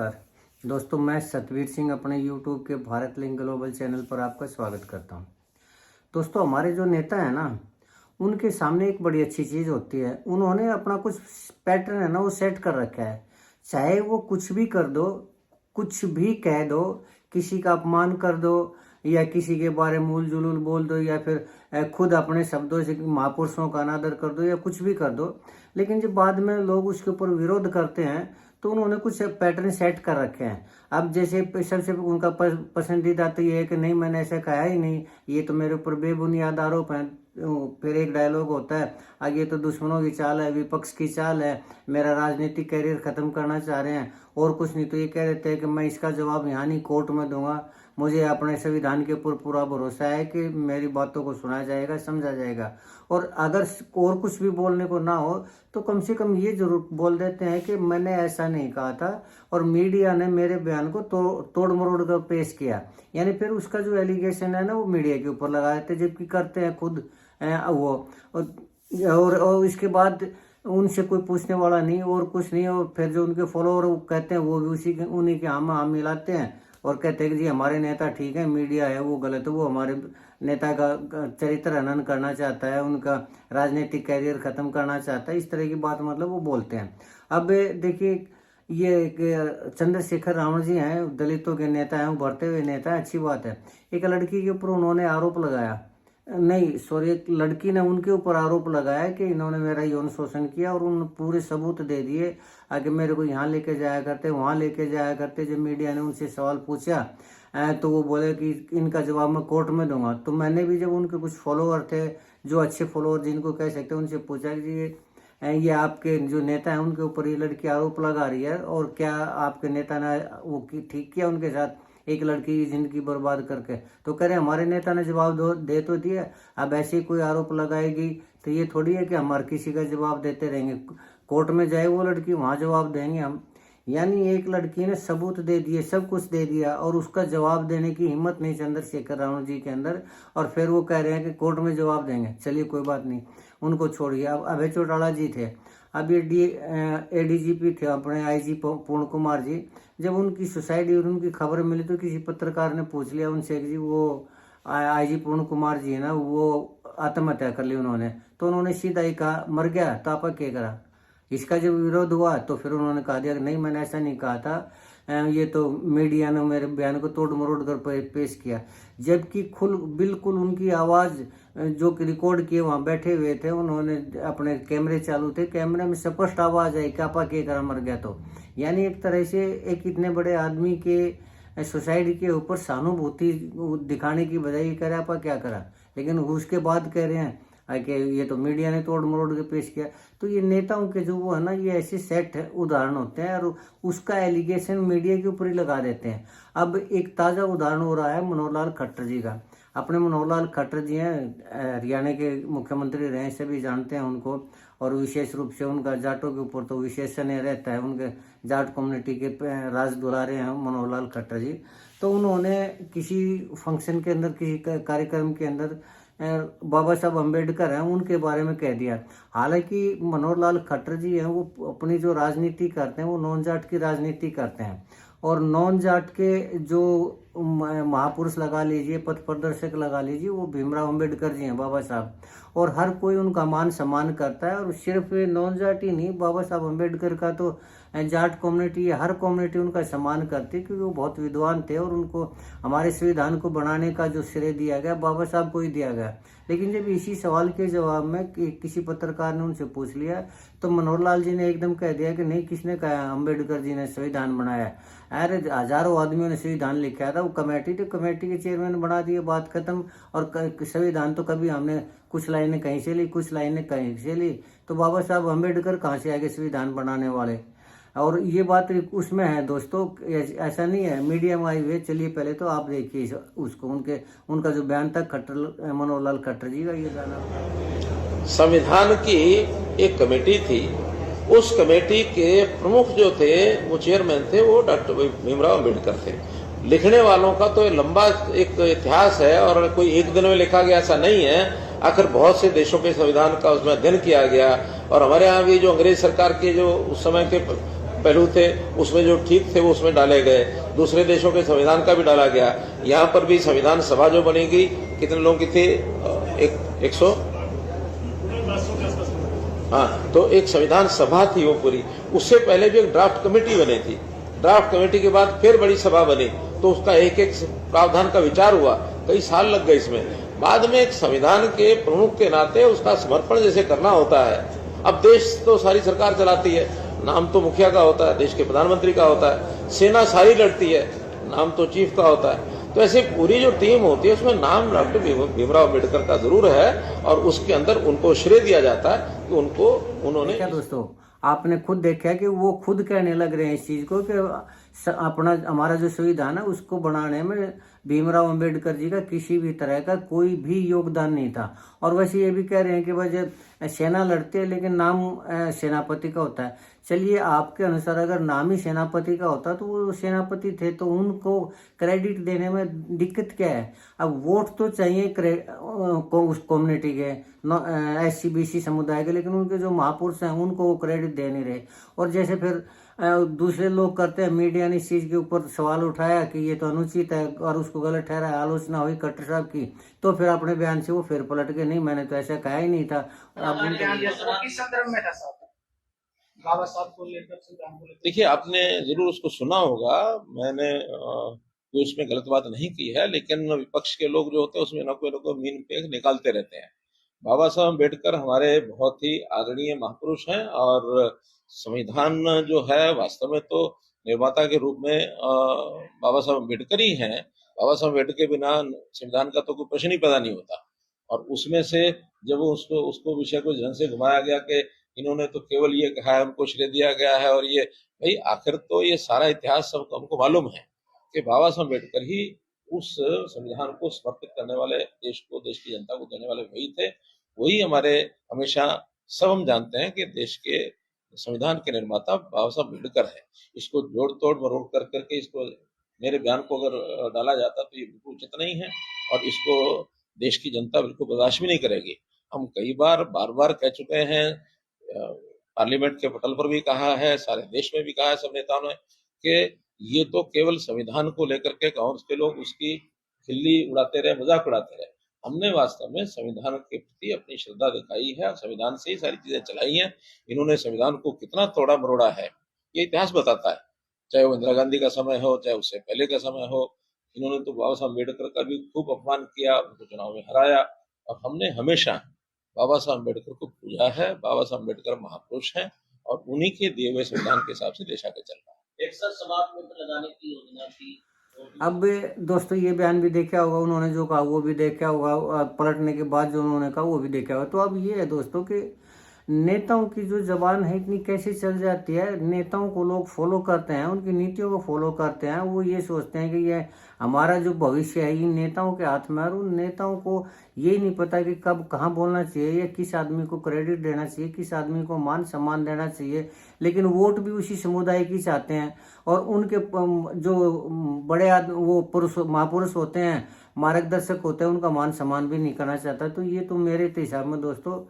नमस्कार दोस्तों, मैं सतवीर सिंह अपने YouTube के भारत लिंक ग्लोबल चैनल पर आपका स्वागत करता हूं। दोस्तों, हमारे जो नेता है ना, उनके सामने एक बड़ी अच्छी चीज़ होती है, उन्होंने अपना कुछ पैटर्न है ना वो सेट कर रखा है। चाहे वो कुछ भी कर दो, कुछ भी कह दो, किसी का अपमान कर दो या किसी के बारे में मूल जुलूल बोल दो या फिर खुद अपने शब्दों से महापुरुषों का अनादर कर दो या कुछ भी कर दो, लेकिन जब बाद में लोग उसके ऊपर विरोध करते हैं तो उन्होंने कुछ पैटर्न सेट कर रखे हैं। अब जैसे सबसे उनका पसंदीदा तो ये है कि नहीं, मैंने ऐसा कहा ही नहीं, ये तो मेरे ऊपर बेबुनियाद आरोप है। फिर एक डायलॉग होता है, आगे तो दुश्मनों की चाल है, विपक्ष की चाल है, मेरा राजनीतिक करियर खत्म करना चाह रहे हैं और कुछ नहीं। तो ये कह देते हैं कि मैं इसका जवाब यहाँ नहीं कोर्ट में दूंगा, मुझे अपने संविधान के ऊपर पूरा भरोसा है कि मेरी बातों को सुना जाएगा, समझा जाएगा। और अगर और कुछ भी बोलने को ना हो तो कम से कम ये जरूर बोल देते हैं कि मैंने ऐसा नहीं कहा था और मीडिया ने मेरे बयान को तोड़ मरोड़ कर पेश किया। यानी फिर उसका जो एलिगेशन है ना वो मीडिया के ऊपर लगा देते, जबकि करते हैं खुद वो। और इसके बाद उनसे कोई पूछने वाला नहीं और कुछ नहीं। और फिर जो उनके फॉलोअर कहते हैं वो भी उन्हीं के हम मिलाते हैं और कहते हैं कि जी हमारे नेता ठीक है, मीडिया है वो गलत है, वो हमारे नेता का चरित्र हनन करना चाहता है, उनका राजनीतिक कैरियर खत्म करना चाहता है। इस तरह की बात मतलब वो बोलते हैं। अब देखिए, ये चंद्रशेखर रावण जी हैं, दलितों के नेता हैं, उभरते हुए नेता है, अच्छी बात है। एक लड़की के ऊपर उन्होंने आरोप लगाया, नहीं सॉरी, एक लड़की ने उनके ऊपर आरोप लगाया कि इन्होंने मेरा यौन शोषण किया और उन पूरे सबूत दे दिए। आगे मेरे को यहाँ लेके जाया करते, वहाँ लेके जाया करते। जब मीडिया ने उनसे सवाल पूछा तो वो बोले कि इनका जवाब मैं कोर्ट में दूंगा। तो मैंने भी जब उनके कुछ फॉलोअर थे, जो अच्छे फॉलोअर जिनको कह सकते हैं, उनसे पूछा कि ये आपके जो नेता हैं उनके ऊपर ये लड़की आरोप लगा रही है और क्या आपके नेता ने वो ठीक किया उनके साथ, एक लड़की की जिंदगी बर्बाद करके? तो कह रहे हमारे नेता ने जवाब दे तो दिया, अब ऐसे ही कोई आरोप लगाएगी तो ये थोड़ी है कि हमारे किसी का जवाब देते रहेंगे। कोर्ट में जाए वो लड़की, वहां जवाब देंगे हम। यानी एक लड़की ने सबूत दे दिए, सब कुछ दे दिया और उसका जवाब देने की हिम्मत नहीं चंद्रशेखर रावण जी के अंदर। और फिर वो कह रहे हैं कि कोर्ट में जवाब देंगे। चलिए कोई बात नहीं, उनको छोड़िए। अब अभय चौटाला जी थे, अब ये एडीजीपी थे अपने आईजी पूर्ण कुमार जी। जब उनकी सुसाइड और उनकी खबर मिली तो किसी पत्रकार ने पूछ लिया उनसे कि जी वो आईजी पूर्ण कुमार जी है ना, वो आत्महत्या कर ली उन्होंने। तो उन्होंने सीधा ही कहा मर गया तो आपा क्या करा। इसका जब विरोध हुआ तो फिर उन्होंने कहा दिया कि नहीं, मैंने ऐसा नहीं कहा था, ये तो मीडिया ने मेरे बयान को तोड़ मरोड़ कर पेश किया। जबकि बिल्कुल उनकी आवाज़ जो रिकॉर्ड किए वहाँ बैठे हुए थे, उन्होंने अपने कैमरे चालू थे, कैमरे में स्पष्ट आवाज़ आई कि आपा के करा मर गया। तो यानी एक तरह से एक इतने बड़े आदमी के सुसाइड के ऊपर सहानुभूति दिखाने की बजाय कह रहे आपा क्या करा, लेकिन उसके बाद कह रहे हैं कि ये तो मीडिया ने तोड़ मरोड़ के पेश किया। तो ये नेताओं के जो वो है ना, ये ऐसे सेट उदाहरण होते हैं और उसका एलिगेशन मीडिया के ऊपर ही लगा देते हैं। अब एक ताज़ा उदाहरण हो रहा है मनोहर लाल खट्टर जी का। अपने मनोहर लाल खट्टर जी हैं, हरियाणा के मुख्यमंत्री रहे, सभी जानते हैं उनको। और विशेष रूप से उनका जाटों के ऊपर तो विशेषण रहता है, उनके जाट कम्युनिटी के राज दुलारे हैं मनोहर लाल खट्टर जी। तो उन्होंने किसी फंक्शन के अंदर, किसी कार्यक्रम के अंदर बाबा साहब अम्बेडकर हैं उनके बारे में कह दिया। हालांकि मनोहर लाल खट्टर जी हैं, वो अपनी जो राजनीति करते हैं वो नॉन जाट की राजनीति करते हैं। और नॉन जाट के जो महापुरुष लगा लीजिए, पथ प्रदर्शक लगा लीजिए, वो भीमराव अम्बेडकर जी हैं, बाबा साहब। और हर कोई उनका मान सम्मान करता है। और सिर्फ नॉन जाट ही नहीं, बाबा साहब अम्बेडकर का तो जाट कम्युनिटी, हर कम्युनिटी उनका सम्मान करती है, क्योंकि वो बहुत विद्वान थे और उनको हमारे संविधान को बनाने का जो श्रेय दिया गया बाबा साहब को ही दिया गया। लेकिन जब इसी सवाल के जवाब में किसी पत्रकार ने उनसे पूछ लिया तो मनोहर लाल जी ने एकदम कह दिया कि नहीं, किसने कहा अम्बेडकर जी ने संविधान बनाया? अरे हजारों आदमियों ने संविधान लिखा था, वो कमेटी तो कमेटी के चेयरमैन बना दिए, बात खत्म। और संविधान तो कभी हमने कुछ लाइनें कहीं से ली, कुछ लाइनें कहीं से ली। तो बाबा साहब अम्बेडकर कहाँ से आगे संविधान बनाने वाले? और ये बात उसमें है दोस्तों, ऐसा नहीं है मीडिया में आई हुई है। चलिए पहले तो आप देखिए उसको, उनका जो बयान था खट्टर, मनोहर लाल खट्टर जी का, ये गाना। संविधान की एक कमेटी थी, उस कमेटी के प्रमुख जो थे, वो चेयरमैन थे, वो डॉक्टर भीमराव अम्बेडकर थे। लिखने वालों का तो लंबा एक इतिहास है और कोई एक दिन में लिखा गया ऐसा नहीं है। आखिर बहुत से देशों के संविधान का उसमें अध्ययन किया गया। और हमारे यहाँ भी जो अंग्रेज सरकार के जो उस समय के पहलू थे उसमें जो ठीक थे वो उसमें डाले गए, दूसरे देशों के संविधान का भी डाला गया। यहाँ पर भी संविधान सभा जो बनेगी कितने लोगों की थी, 100, हाँ, तो एक संविधान सभा थी वो पूरी। उससे पहले भी एक ड्राफ्ट कमेटी बनी थी, ड्राफ्ट कमेटी के बाद फिर बड़ी सभा बनी, तो उसका एक एक प्रावधान का विचार हुआ, कई साल लग गए इसमें। बाद में एक संविधान के प्रमुख के नाते उसका समर्पण जैसे करना होता है। अब देश तो सारी सरकार चलाती है, नाम तो मुखिया का होता है, देश के प्रधानमंत्री का होता है, सेना सारी लड़ती है, नाम तो चीफ का होता है। तो ऐसे पूरी जो टीम होती है उसमें नाम डॉक्टर भीमराव अम्बेडकर का जरूर है, और उसके अंदर उनको श्रेय दिया जाता है कि उनको उन्होंने। क्या दोस्तों, आपने खुद देखा कि वो खुद कहने लग रहे हैं इस चीज को कि अपना हमारा जो संविधान है उसको बनाने में भीमराव अंबेडकर जी का किसी भी तरह का कोई भी योगदान नहीं था। और वैसे ये भी कह रहे हैं कि भाई सेना लड़ती है लेकिन नाम सेनापति का होता है। चलिए, आपके अनुसार अगर नाम ही सेनापति का होता तो वो सेनापति थे, तो उनको क्रेडिट देने में दिक्कत क्या है? अब वोट तो चाहिए उस कम्युनिटी के, SC BC समुदाय के, लेकिन उनके जो महापुरुष हैं उनको वो क्रेडिट दे नहीं रहे। और जैसे फिर दूसरे लोग करते हैं, मीडिया ने इस चीज के ऊपर सवाल उठाया कि ये तो अनुचित है और उसको गलत ठहराया, आलोचना हुई खट्टर साहब की, तो फिर अपने बयान से वो फिर पलट के, नहीं मैंने तो ऐसा कहा ही नहीं था। किस संदर्भ में था साहब बाबा साहब को लेकर? देखिए, आपने जरूर उसको सुना होगा, मैंने कोई उसमें गलत बात नहीं की है, लेकिन विपक्ष के लोग जो होते हैं उसमें न कोई मीन पेग निकालते रहते हैं। बाबा साहब अम्बेडकर हमारे बहुत ही आदरणीय महापुरुष हैं, और संविधान जो है वास्तव में तो निर्माता के रूप में बाबा साहब अम्बेडकर ही हैं। बाबा साहब अम्बेडकर के बिना संविधान का तो कोई प्रश्न ही पैदा नहीं होता। और उसमें से जब उसको विषय को जन से घुमाया गया कि इन्होंने तो केवल ये कहा है, उनको श्रेय दिया गया है, और ये भाई आखिर तो ये सारा इतिहास सबको हमको मालूम है कि बाबा साहब अम्बेडकर ही उस संविधान को समर्पित करने वाले, देश को, देश की जनता को देने वाले वही थे। वही हमारे हमेशा सब हम जानते हैं कि देश के संविधान के निर्माता बाबा साहब अम्बेडकर है। इसको जोड़ तोड़ मरोड़ कर करके इसको मेरे बयान को अगर डाला जाता तो ये बिल्कुल उचित नहीं है, और इसको देश की जनता बिल्कुल बर्दाश्त भी नहीं करेगी। हम कई बार बार बार कह चुके हैं, पार्लियामेंट के पटल पर भी कहा है, सारे देश में भी कहा है सब नेताओं ने, कि ये तो केवल संविधान को लेकर के कांग्रेस के लोग उसकी खिल्ली उड़ाते रहे, मजाक उड़ाते रहे। हमने वास्तव में संविधान के प्रति अपनी श्रद्धा दिखाई है, संविधान से ही सारी चीजें चलाई हैं। इन्होंने संविधान को कितना तोड़ा मरोड़ा है ये इतिहास बताता है, चाहे वो इंदिरा गांधी का समय हो, चाहे उससे पहले का समय हो। इन्होंने तो बाबा साहब अम्बेडकर का भी खूब अपमान किया, उनको चुनाव में हराया, और हमने हमेशा बाबा साहब अम्बेडकर को पूजा है। बाबा साहब अम्बेडकर महापुरुष हैं, और उन्हीं के दिए हुए संविधान के हिसाब से देश आगे चल रहा है। 61 समाप्त लगाने की योजना थी। अब दोस्तों, ये बयान भी देखा होगा, उन्होंने जो कहा वो भी देखा होगा, पलटने के बाद जो उन्होंने कहा वो भी देखा होगा। तो अब ये है दोस्तों कि नेताओं की जो जबान है इतनी कैसे चल जाती है। नेताओं को लोग फॉलो करते हैं, उनकी नीतियों को फॉलो करते हैं, वो ये सोचते हैं कि ये हमारा जो भविष्य है इन नेताओं के हाथ में। और उन नेताओं को ये नहीं पता कि कब कहाँ बोलना चाहिए, या किस आदमी को क्रेडिट देना चाहिए, किस आदमी को मान सम्मान देना चाहिए। लेकिन वोट भी उसी समुदाय की चाहते हैं, और उनके जो बड़े आदमी, वो पुरुष, महापुरुष होते हैं, मार्गदर्शक होते हैं, उनका मान सम्मान भी नहीं करना चाहता। तो ये तो मेरे हिसाब में दोस्तों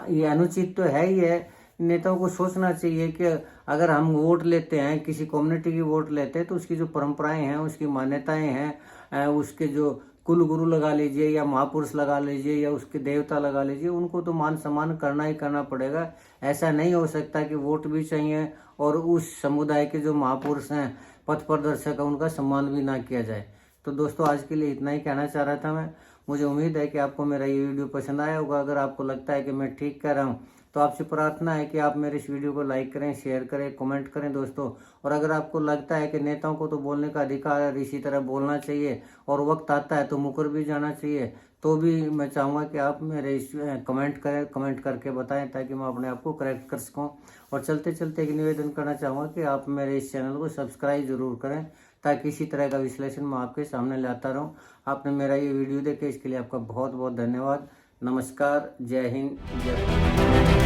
ये अनुचित तो है ही है। नेताओं को सोचना चाहिए कि अगर हम वोट लेते हैं, किसी कम्युनिटी की वोट लेते हैं, तो उसकी जो परंपराएं हैं, उसकी मान्यताएं हैं, उसके जो कुल गुरु लगा लीजिए, या महापुरुष लगा लीजिए, या उसके देवता लगा लीजिए, उनको तो मान सम्मान करना ही करना पड़ेगा। ऐसा नहीं हो सकता कि वोट भी चाहिए और उस समुदाय के जो महापुरुष हैं, पथ प्रदर्शक है, उनका सम्मान भी ना किया जाए। तो दोस्तों, आज के लिए इतना ही कहना चाह रहा था मैं। मुझे उम्मीद है कि आपको मेरा ये वीडियो पसंद आया होगा। अगर आपको लगता है कि मैं ठीक कह रहा हूँ, तो आपसे प्रार्थना है कि आप मेरे इस वीडियो को लाइक करें, शेयर करें, कमेंट करें दोस्तों। और अगर आपको लगता है कि नेताओं को तो बोलने का अधिकार है, इसी तरह बोलना चाहिए, और वक्त आता है तो मुकर भी जाना चाहिए, तो भी मैं चाहूँगा कि आप मेरे इस कमेंट करें, कमेंट करके बताएं, ताकि मैं अपने आप को करेक्ट कर सकूँ। और चलते चलते एक निवेदन करना चाहूँगा कि आप मेरे इस चैनल को सब्सक्राइब जरूर करें, ताकि इसी तरह का विश्लेषण मैं आपके सामने लाता रहूं। आपने मेरा ये वीडियो देखे, इसके लिए आपका बहुत बहुत धन्यवाद। नमस्कार, जय हिंद, जय भारत।